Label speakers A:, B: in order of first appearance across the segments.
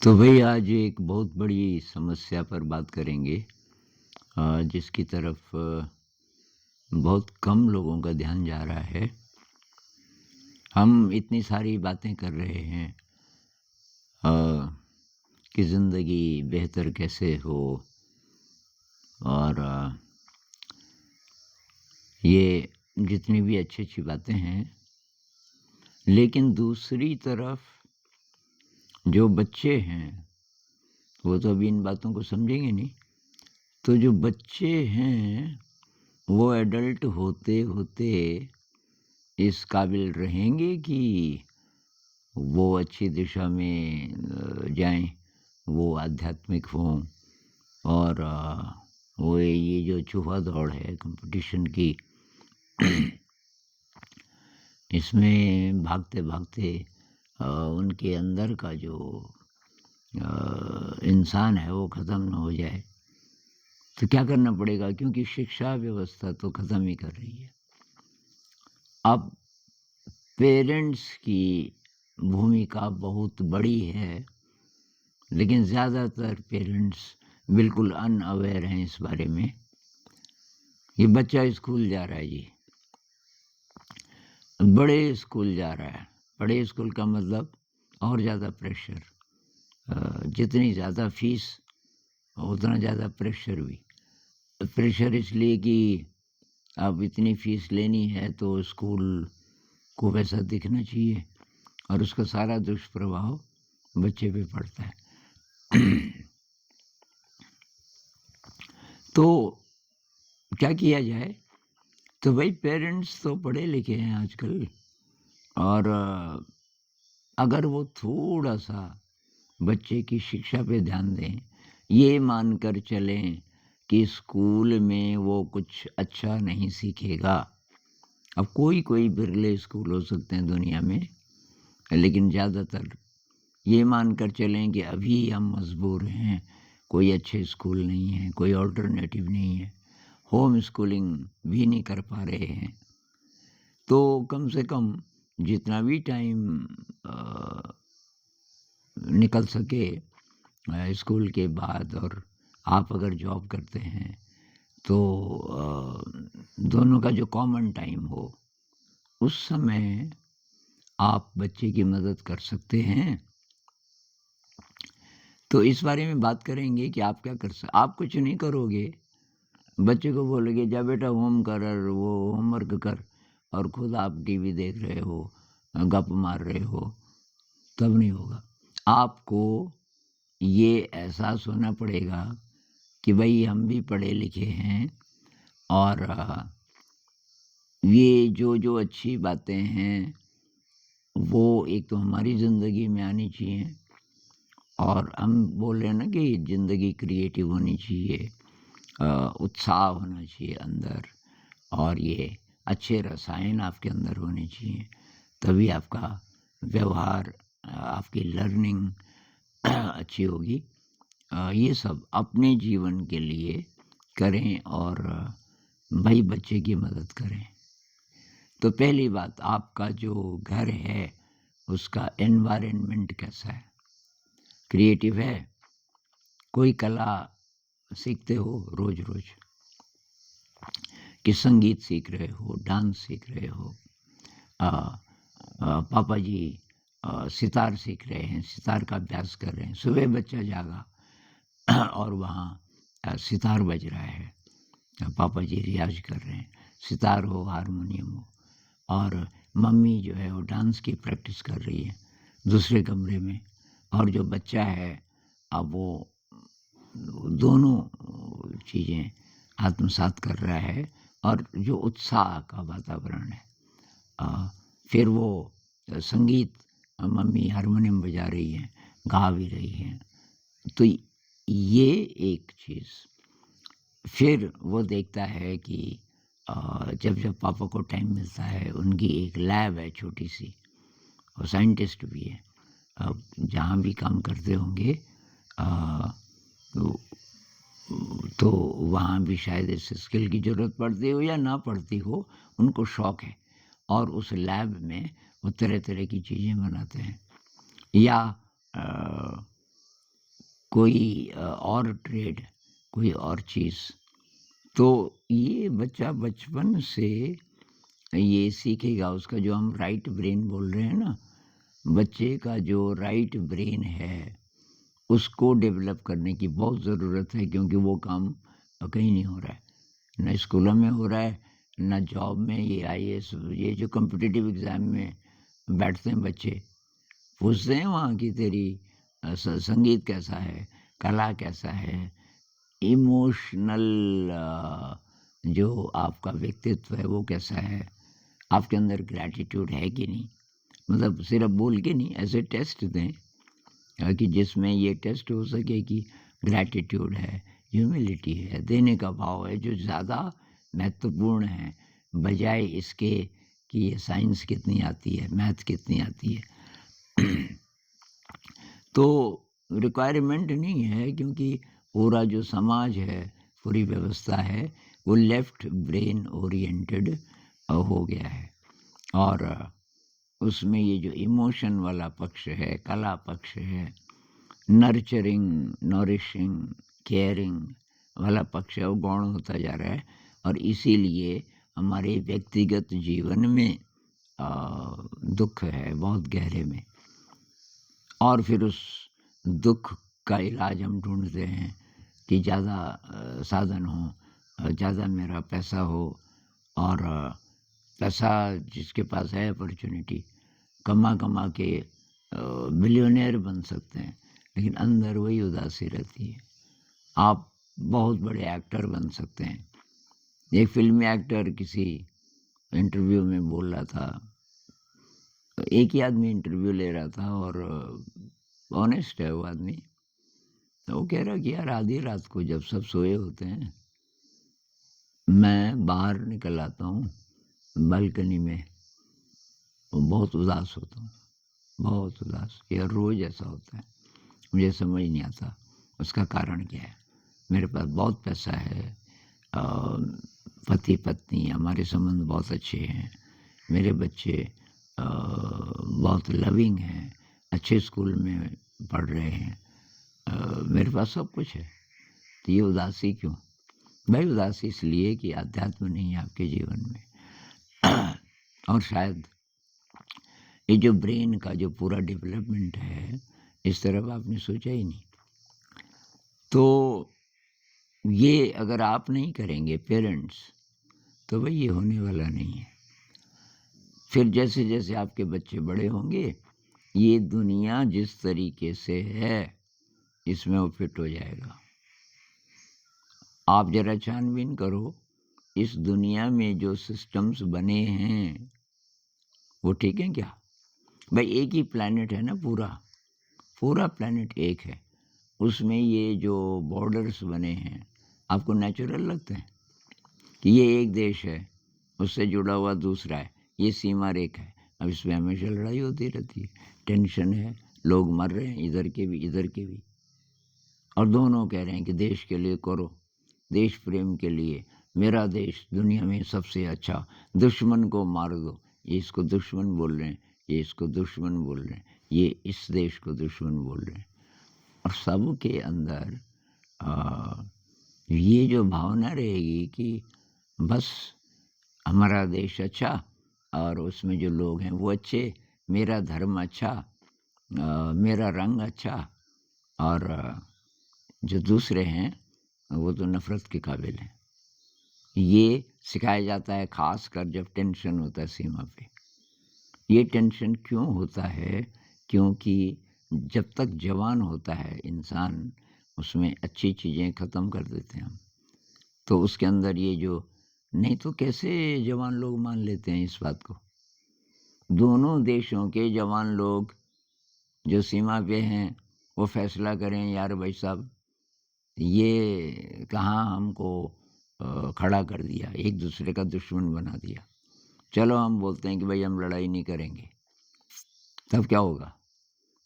A: तो भई आज एक बहुत बड़ी समस्या पर बात करेंगे जिसकी तरफ बहुत कम लोगों का ध्यान जा रहा है। हम इतनी सारी बातें कर रहे हैं अ, कि ज़िंदगी बेहतर कैसे हो और ये जितनी भी अच्छी-अच्छी बातें हैं, लेकिन दूसरी तरफ जो बच्चे हैं, वो तो अभी इन बातों को समझेंगे नहीं। तो जो बच्चे हैं, वो एडल्ट होते-होते इस काबिल रहेंगे कि वो अच्छी दिशा में जाएँ, वो आध्यात्मिक हों और वो ये जो चूहा-दौड़ है कॉम्पिटिशन की, इसमें भागते-भागते उनके अंदर का जो इंसान है वो ख़त्म ना हो जाए। तो क्या करना पड़ेगा? क्योंकि शिक्षा व्यवस्था तो ख़त्म ही कर रही है। अब पेरेंट्स की भूमिका बहुत बड़ी है, लेकिन ज़्यादातर पेरेंट्स बिल्कुल अनअवेयर हैं इस बारे में। ये बच्चा स्कूल जा रहा है जी, बड़े स्कूल जा रहा है। बड़े स्कूल का मतलब और ज़्यादा प्रेशर। जितनी ज़्यादा फ़ीस उतना ज़्यादा प्रेशर भी। प्रेशर इसलिए कि अब इतनी फ़ीस लेनी है तो स्कूल को वैसा दिखना चाहिए और उसका सारा दुष्प्रभाव बच्चे पे पड़ता है। तो क्या किया जाए? तो भाई पेरेंट्स तो पढ़े लिखे हैं आजकल और अगर वो थोड़ा-सा बच्चे की शिक्षा पे ध्यान दें, ये मानकर चलें कि स्कूल में वो कुछ अच्छा नहीं सीखेगा। अब कोई-कोई बिरले स्कूल हो सकते हैं दुनिया में, लेकिन ज़्यादातर ये मानकर चलें कि अभी हम मजबूर हैं, कोई अच्छे स्कूल नहीं है, कोई अल्टरनेटिव नहीं है, होम स्कूलिंग भी नहीं कर पा रहे हैं। तो कम से कम जितना भी टाइम अ, निकल सके स्कूल के बाद और आप अगर जॉब करते हैं तो दोनों का जो कॉमन टाइम हो, उस समय आप बच्चे की मदद कर सकते हैं। तो इस बारे में बात करेंगे कि आप क्या आप कुछ नहीं करोगे, बच्चे को बोलोगे जा बेटा होम कर और वो होमवर्क कर और खुद आप टीवी देख रहे हो, गप मार रहे हो, तब नहीं होगा। आपको ये एहसास होना पड़ेगा कि भई हम भी पढ़े लिखे हैं और ये जो अच्छी बातें हैं, वो एक तो हमारी ज़िंदगी में आनी चाहिए और हम बोल रहे हैं ना कि ज़िंदगी क्रिएटिव होनी चाहिए, उत्साह होना चाहिए अंदर और ये अच्छे रसायन आपके अंदर होने चाहिए, तभी आपका व्यवहार आपकी लर्निंग अच्छी होगी। ये सब अपने जीवन के लिए करें और भाई बच्चे की मदद करें। तो पहली बात आपका जो घर है, उसका एनवायरनमेंट कैसा है? क्रिएटिव है? कोई कला सीखते हो रोज़-रोज़? कि संगीत सीख रहे हो, डांस सीख रहे हो? अ पापा जी सितार सीख रहे हैं, सितार का अभ्यास कर रहे हैं। सुबह बच्चा जागा और वहाँ सितार बज रहा है। पापा जी रियाज़ कर रहे हैं, सितार हो, हारमोनियम हो और मम्मी जो है वो डांस की प्रैक्टिस कर रही है दूसरे कमरे में और जो बच्चा है अब वो दोनों चीज़ें आत्मसात कर रहा है और जो उत्साह का वातावरण है। अ, फिर वो संगीत मम्मी हारमोनियम बजा रही हैं, गा भी रही हैं। तो ये एक चीज़। फिर वो देखता है कि जब-जब पापा को टाइम मिलता है, उनकी एक लैब है छोटी-सी, वो साइंटिस्ट भी है। जहाँ भी काम करते होंगे अ, तो तो वहाँ भी शायद इस स्किल की ज़रूरत पड़ती हो या ना पड़ती हो, उनको शौक है और उस लैब में वो तरह-तरह की चीज़ें बनाते हैं। या अ कोई और ट्रेड, कोई और चीज़। तो ये बच्चा बचपन से ये सीखेगा, उसका जो हम राइट ब्रेन बोल रहे हैं ना, बच्चे का जो राइट ब्रेन है, उसको डेवलप करने की बहुत ज़रूरत है, क्योंकि वो काम कहीं नहीं हो रहा है। ना स्कूलों में हो रहा है, ना जॉब में। ये आईएएस, ये जो कॉम्पिटिटिव एग्ज़ाम में बैठते हैं बच्चे, पूछते हैं वहाँ कि तेरी संगीत कैसा है, कला कैसा है, इमोशनल जो आपका व्यक्तित्व है वो कैसा है, आपके अंदर ग्रैटिट्यूड है कि नहीं। मतलब सिर्फ बोल के नहीं, ऐसे टेस्ट दें कि जिसमें ये टेस्ट हो सके कि ग्रैटिट्यूड है, ह्यूमिलिटी है, देने का भाव है, जो ज़्यादा महत्वपूर्ण है, बजाय इसके कि ये साइंस कितनी आती है, मैथ कितनी आती है। तो रिक्वायरमेंट नहीं है, क्योंकि पूरा जो समाज है, पूरी व्यवस्था है, वो लेफ्ट ब्रेन ओरिएंटेड हो गया है। और उसमें ये जो इमोशन वाला पक्ष है, कला पक्ष है, नर्चरिंग, नॉरिशिंग, केयरिंग वाला पक्ष है, वो गौण होता जा रहा है। और इसीलिए हमारे व्यक्तिगत जीवन में दुख है बहुत गहरे में। और फिर उस दुख का इलाज हम ढूँढते हैं कि ज़्यादा साधन हो, ज़्यादा मेरा पैसा हो, और पैसा जिसके पास है अपॉर्चुनिटी, कमा के बिलियनेयर बन सकते हैं, लेकिन अंदर वही उदासी रहती है। आप बहुत बड़े एक्टर बन सकते हैं। एक फ़िल्मी एक्टर किसी इंटरव्यू में बोल रहा था, एक ही आदमी इंटरव्यू ले रहा था, और ऑनेस्ट है वो आदमी। तो वो कह रहा कि यार आधी रात को जब सब सोए होते हैं, मैं बाहर निकल आता हूँ बालकनी में, और बहुत उदास होता हूँ, बहुत उदास। ये रोज़ ऐसा होता है, मुझे समझ नहीं आता उसका कारण क्या है। मेरे पास बहुत पैसा है, पति पत्नी, हमारे संबंध बहुत अच्छे हैं, मेरे बच्चे बहुत लविंग हैं, अच्छे स्कूल में पढ़ रहे हैं, मेरे पास सब कुछ है, तो ये उदासी क्यों? भाई उदासी इसलिए कि अध्यात्म नहीं है आपके जीवन में। और शायद ये जो ब्रेन का जो पूरा डेवलपमेंट है, इस तरफ आपने सोचा ही नहीं। तो ये अगर आप नहीं करेंगे पेरेंट्स, तो भाई ये होने वाला नहीं है। फिर जैसे जैसे आपके बच्चे बड़े होंगे, ये दुनिया जिस तरीके से है, इसमें वो फिट हो जाएगा। आप ज़रा छानबीन करो, इस दुनिया में जो सिस्टम्स बने हैं, वो ठीक हैं क्या? भाई एक ही प्लैनेट है ना पूरा, पूरा प्लैनेट एक है। उसमें ये जो बॉर्डर्स बने हैं, आपको नेचुरल लगते हैं? कि ये एक देश है, उससे जुड़ा हुआ दूसरा है, ये सीमा रेखा है। अब इसमें हमेशा लड़ाई होती रहती है, टेंशन है, लोग मर रहे हैं, इधर के भी, इधर के भी। और दोनों कह रहे हैं कि देश के लिए करो, देश प्रेम के लिए, मेरा देश दुनिया में सबसे अच्छा, दुश्मन को मार दो। ये इसको दुश्मन बोल रहे हैं, ये इसको दुश्मन बोल रहे हैं, ये इस देश को दुश्मन बोल रहे हैं। और सब के अंदर ये जो भावना रहेगी कि बस हमारा देश अच्छा, और उसमें जो लोग हैं वो अच्छे, मेरा धर्म अच्छा, मेरा रंग अच्छा, और जो दूसरे हैं वो तो नफ़रत के काबिल हैं। ये सिखाया जाता है, ख़ासकर जब टेंशन होता है सीमा पे। ये टेंशन क्यों होता है? क्योंकि जब तक जवान होता है इंसान, उसमें अच्छी चीज़ें ख़त्म कर देते हैं हम। तो उसके अंदर ये जो, नहीं तो कैसे जवान लोग मान लेते हैं इस बात को? दोनों देशों के जवान लोग जो सीमा पे हैं, वो फ़ैसला करें, यार भाई साहब ये कहाँ हमको खड़ा कर दिया, एक दूसरे का दुश्मन बना दिया। चलो हम बोलते हैं कि भाई हम लड़ाई नहीं करेंगे। तब क्या होगा?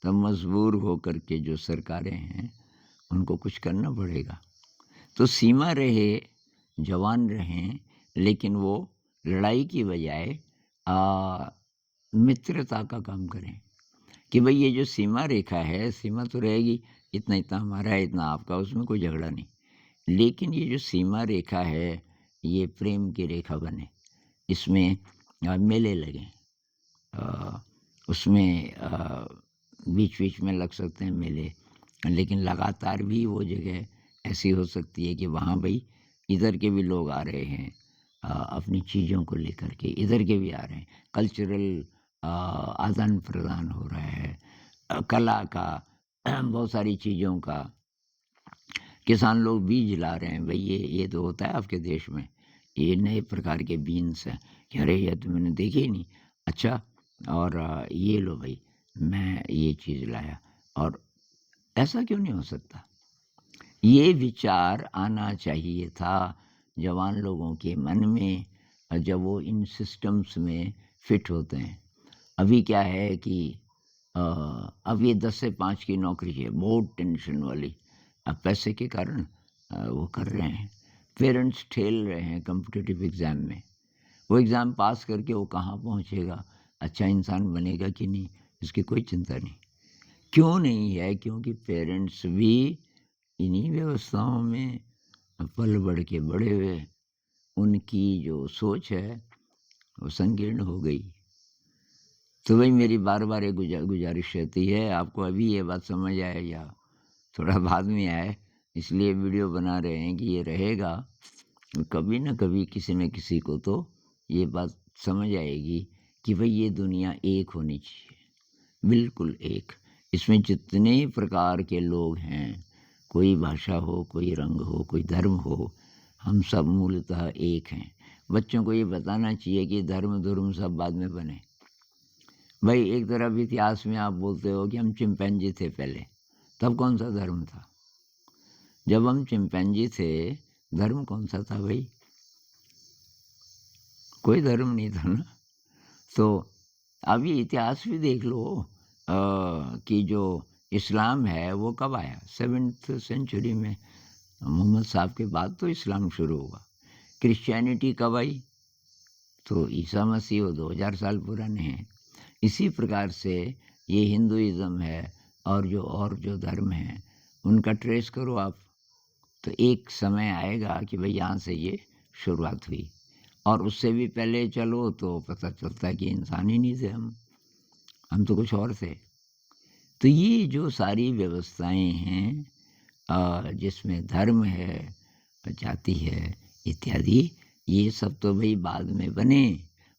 A: तब मजबूर होकर के जो सरकारें हैं, उनको कुछ करना पड़ेगा। तो सीमा रहे, जवान रहें, लेकिन वो लड़ाई की बजाय मित्रता का काम करें। कि भाई ये जो सीमा रेखा है, सीमा तो रहेगी, इतना इतना हमारा है, इतना आपका, उसमें कोई झगड़ा नहीं। लेकिन ये जो सीमा रेखा है, ये प्रेम की रेखा बने, इसमें मेले लगें, अ, उसमें बीच-बीच में लग सकते हैं मेले, लेकिन लगातार भी वो जगह ऐसी हो सकती है कि वहाँ भई इधर के भी लोग आ रहे हैं, अपनी चीज़ों को लेकर के, इधर के भी आ रहे हैं। कल्चरल आदान-प्रदान हो रहा है, कला का, बहुत सारी चीज़ों का। किसान लोग बीज ला रहे हैं, भई ये तो होता है आपके देश में, ये नए प्रकार के बीन्स हैं, कि अरे ये तो मैंने देखे ही नहीं। अच्छा, और ये लो भई, मैं ये चीज़ लाया, और ऐसा क्यों नहीं हो सकता? ये विचार आना चाहिए था जवान लोगों के मन में, जब वो इन सिस्टम्स में फिट होते हैं। अभी क्या है कि अ, अब ये 10 से 5 की नौकरी है, बहुत टेंशन वाली। अब पैसे के कारण वो कर रहे हैं। पेरेंट्स ठेल रहे हैं कॉम्पिटिटिव एग्ज़ाम में। वो एग्ज़ाम पास करके वो कहाँ पहुँचेगा, अच्छा इंसान बनेगा कि नहीं, इसकी कोई चिंता नहीं। क्यों नहीं है? क्योंकि पेरेंट्स भी इन्हीं व्यवस्थाओं में पल बढ़ के बड़े हुए। उनकी जो सोच है, वो संकीर्ण हो गई। तो वही मेरी बार-बार ये गुज़ारिश रहती है, आपको अभी ये बात समझ आए या थोड़ा बाद में आए, इसलिए वीडियो बना रहे हैं कि ये रहेगा, कभी न कभी किसी न किसी को तो ये बात समझ आएगी कि भई ये दुनिया एक होनी चाहिए, बिल्कुल एक। इसमें जितने प्रकार के लोग हैं, कोई भाषा हो, कोई रंग हो, कोई धर्म हो, हम सब मूलतः एक हैं। बच्चों को ये बताना चाहिए कि धर्म-धुर्म सब बाद में बने। भई एक तरफ इतिहास में आप बोलते हो कि हम चिम्पैंजी थे पहले, तब कौन-सा धर्म था? जब हम चिम्पैंजी थे, धर्म कौन-सा था भई? कोई धर्म नहीं था ना। तो अब ये इतिहास भी देख लो, कि जो इस्लाम है वो कब आया? 7th सेंचुरी में, मोहम्मद साहब के बाद तो इस्लाम शुरू हुआ। क्रिश्चियनिटी कब आई? तो ईसा मसीह वो 2000 साल पुराने हैं। इसी प्रकार से ये हिंदुइज़्म है, और जो धर्म हैं, उनका ट्रेस करो आप, तो एक समय आएगा कि भई यहाँ से ये शुरुआत हुई, और उससे भी पहले चलो तो पता चलता है कि इंसान ही नहीं थे हम तो कुछ और थे। तो ये जो सारी व्यवस्थाएँ हैं, जिसमें धर्म है, जाति है, इत्यादि, ये सब तो भई बाद में बने।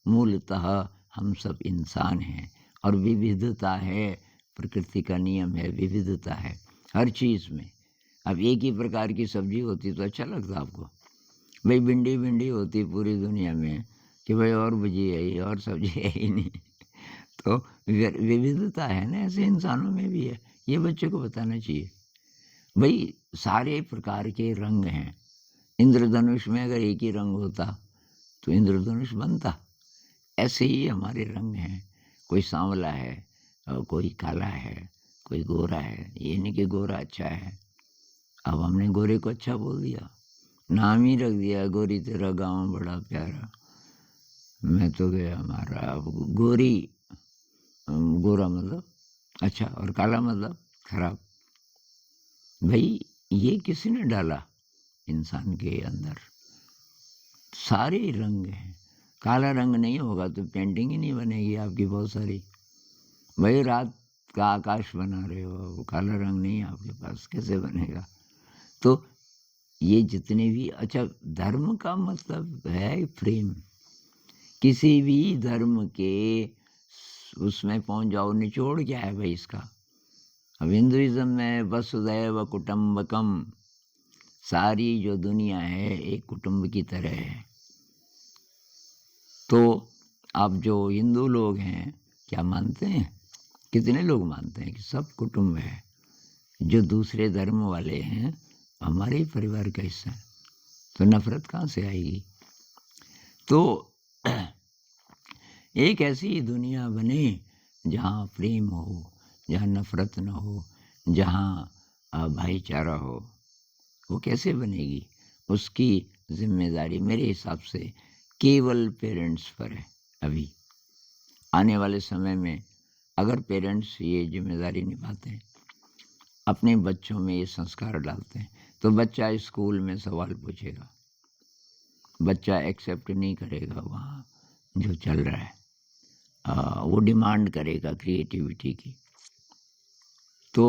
A: मूलतः हम सब इंसान हैं, और विविधता है, प्रकृति का नियम है, विविधता है हर चीज़ में। अब एक ही प्रकार की सब्ज़ी होती तो अच्छा लगता आपको? भई भिंडी होती पूरी दुनिया में, कि भई और भुजी है ही, और सब्ज़ी है ही नहीं। तो विविधता है ना, ऐसे इंसानों में भी है। ये बच्चों को बताना चाहिए। भई सारे प्रकार के रंग हैं। इंद्रधनुष में अगर एक ही रंग होता, तो इंद्रधनुष बनता। ऐसे ही हमारे रंग हैं। कोई सांवला है, कोई काला है, कोई गोरा है। ये नहीं कि गोरा अच्छा है। अब हमने गोरे को अच्छा बोल दिया। नाम ही रख दिया, गोरी तेरा गाँव बड़ा प्यारा। मैं तो गया मारा। अब गोरी, गोरा मतलब अच्छा, और काला मतलब खराब। भई ये किसने डाला इंसान के अंदर? सारे रंग हैं। काला रंग नहीं होगा तो पेंटिंग ही नहीं बनेगी आपकी बहुत सारी। भई रात का आकाश बना रहे हो, वो काला रंग नहीं है आपके पास, कैसे बनेगा? तो ये जितने भी, अच्छा, धर्म का मतलब है प्रेम। किसी भी धर्म के उसमें पहुँच जाओ, निचोड़ क्या है भई इसका? अब हिंदुइज़्म में वसुधैव कुटुम्बकम, सारी जो दुनिया है एक कुटुंब की तरह है। तो अब जो हिंदू लोग हैं, क्या मानते हैं? कितने लोग मानते हैं कि सब कुटुंब है? जो दूसरे धर्म वाले हैं, हमारे ही परिवार का हिस्सा है, तो नफ़रत कहाँ से आएगी? तो एक ऐसी दुनिया बने जहाँ प्रेम हो, जहाँ नफ़रत न हो, जहाँ भाईचारा हो। वो कैसे बनेगी? उसकी ज़िम्मेदारी मेरे हिसाब से केवल पेरेंट्स पर है अभी। आने वाले समय में अगर पेरेंट्स ये ज़िम्मेदारी निभाते हैं, अपने बच्चों में ये संस्कार डालते हैं, तो बच्चा स्कूल में सवाल पूछेगा। बच्चा एक्सेप्ट नहीं करेगा वहाँ जो चल रहा है। वो डिमांड करेगा क्रिएटिविटी की। तो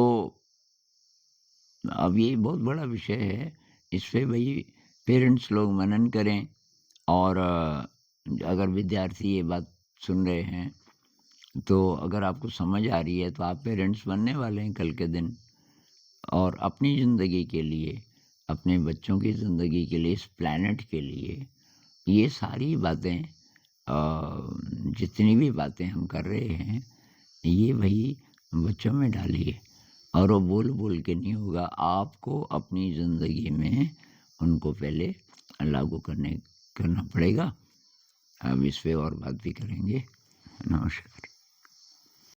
A: अब ये बहुत बड़ा विषय है, इस पे भई पेरेंट्स लोग मनन करें और अगर विद्यार्थी ये बात सुन रहे हैं, तो अगर आपको समझ आ रही है, तो आप पेरेंट्स बनने वाले हैं कल के दिन और अपनी ज़िंदगी के लिए, अपने बच्चों की ज़िंदगी के लिए, इस प्लैनेट के लिए, ये सारी बातें जितनी भी बातें हम कर रहे हैं, ये भई बच्चों में डालिए और वो बोल-बोल के नहीं होगा, आपको अपनी ज़िंदगी में उनको पहले लागू करना पड़ेगा। हम इस पे और बात भी करेंगे। नमस्कार।